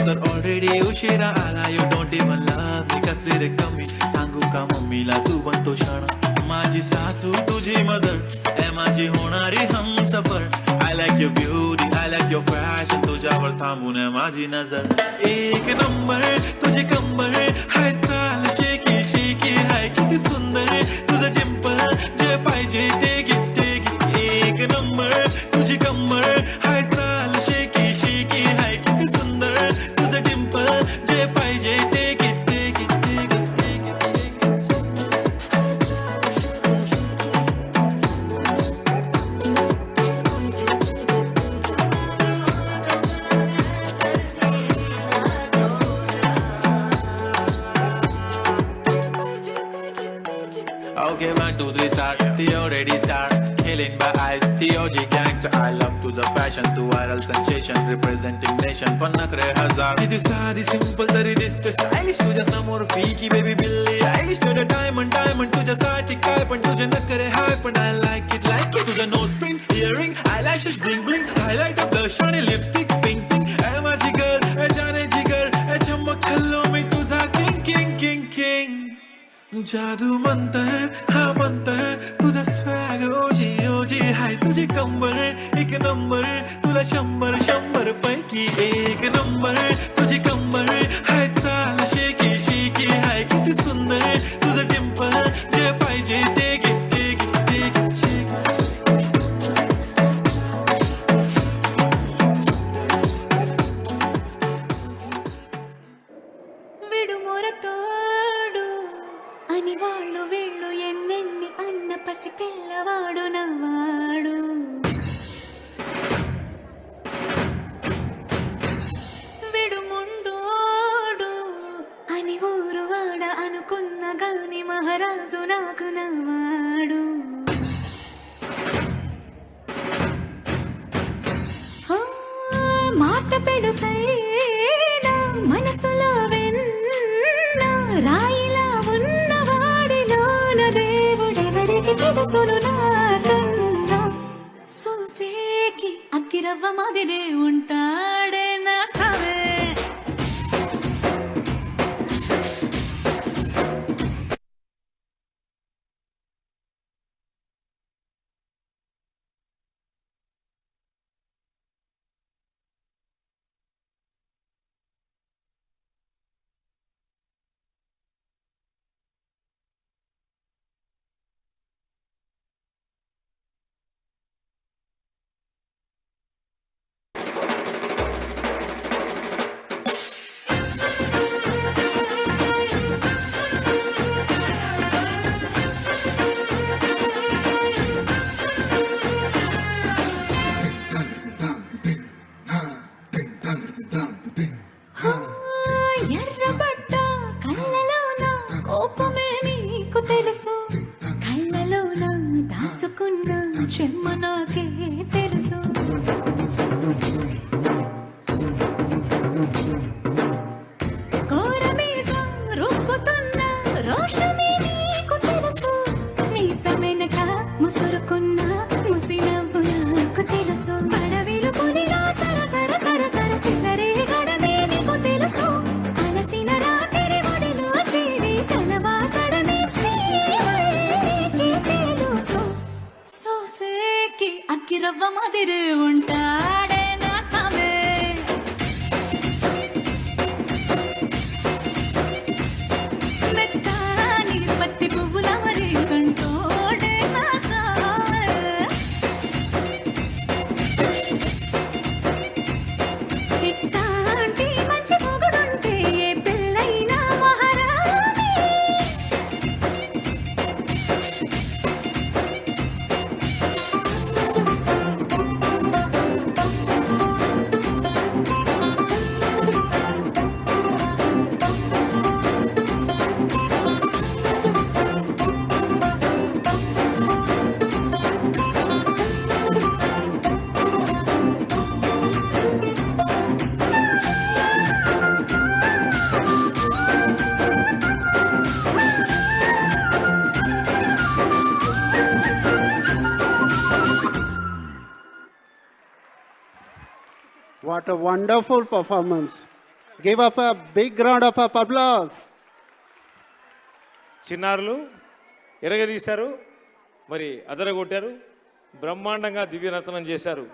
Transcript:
तर ऑलरेडी उशिरा आला. You don't even love me. कसली रे कमी सांगू का मम्मीला तू बनतो क्षण. माझी सासू तुझी मदर ए माझी होणारी Humsafar. I like your beauty I like your fashion. तुझ्यावर थांबून आहे माझी नजर. एक नंबर तुझी कंबर हाय चाल शेकी शेकी हाय किती सुंदर तुझं डिंपल जे पाहिजे ते घे ते घे. एक नंबर तुझी कंबर हाय चाल शेकी शेकी हाय किती सुंदर तुझं डिंपल जे पाहिजे ते घे ते घे ते घे ते घे. Okay, 1, 2, 3 start. Theo ready start. Killing by eyes. Theo gangster. I love to the passion. To viral sensation. Representing nation. Pannakre hazar. Idi saadi simple tari diste stylish. Tuja samor fiki baby Billie Eilish. Tuja diamond tuja saati kai pan tuja nakre high pan I like it. Tuja nose pin earring eyelashes bling bling. Highlight of blush shiny lipstick pink pink. Hey my jigar, hey jaane jigar, hey chammak challo mein tuja king. जादू मंतर हा मंतर तुझा swag ओजी ओजी हाय तुझी कंबर एक number तुला 100 पैकी एक number तुझी कंबर हाय चाल शेकी शेकी हाय किती सुंदर तुझं डिंपल जे पाहिजे ते घे ते घे ते घे शेकी. విడుమొరటోడు అని వాళ్ళు వీళ్ళు ఎన్నెన్ని అన్న పసి పిల్లవాడు నవ్వాడు. విడుముండోడు అని ఊరు వాడ అనుకున్న గాని మహారాజు నాకు నవ్వాడు. మాట పెడుసైనా మనసులో వెన్న రాయిలా ఉన్నవాడిలోన దేవుడెవరికి తెలుసును నాకన్నా. సూసేకి అక్కిరవ్వ మాదిరే ఉంటాడే నా సవే. ఎర్రబడ్డ కళ్ళలోన కోపమే నీకు తెలుసు. కళ్ళలోన దాచుకున్న చెమ్మ నాకే తెలుసు. కోరమీసం రుబ్బుతున్న రోషమే నీకు తెలుసు. మీసమెనక ముసురుకున్న ముసినవ్వు నాకు తెలుసు. పడవిలు పులిలో సర సర సర సర చిల్లరే గడమే నీకు తెలుసు. అలసిన రాత్రి ఒడిలో చేరి కనవాచడమే శ్రీకి తెలుసు. సోసేకి అక్కిరవ్వ మాదిరి ఉంటాడే నా సమే. మెత్తాని పత్తి పువ్వుల మరి సంటోడే నా సమే. ఇట్టాంటి మంచి మొగుడుంటే ఏ పిల్లైనా మహారాణి. What a wonderful performance. Give up a big round of applause. చిన్నారులు ఎరగదీశారు, మరి అదరగొట్టారు, బ్రహ్మాండంగా దివ్యరత్నం చేశారు.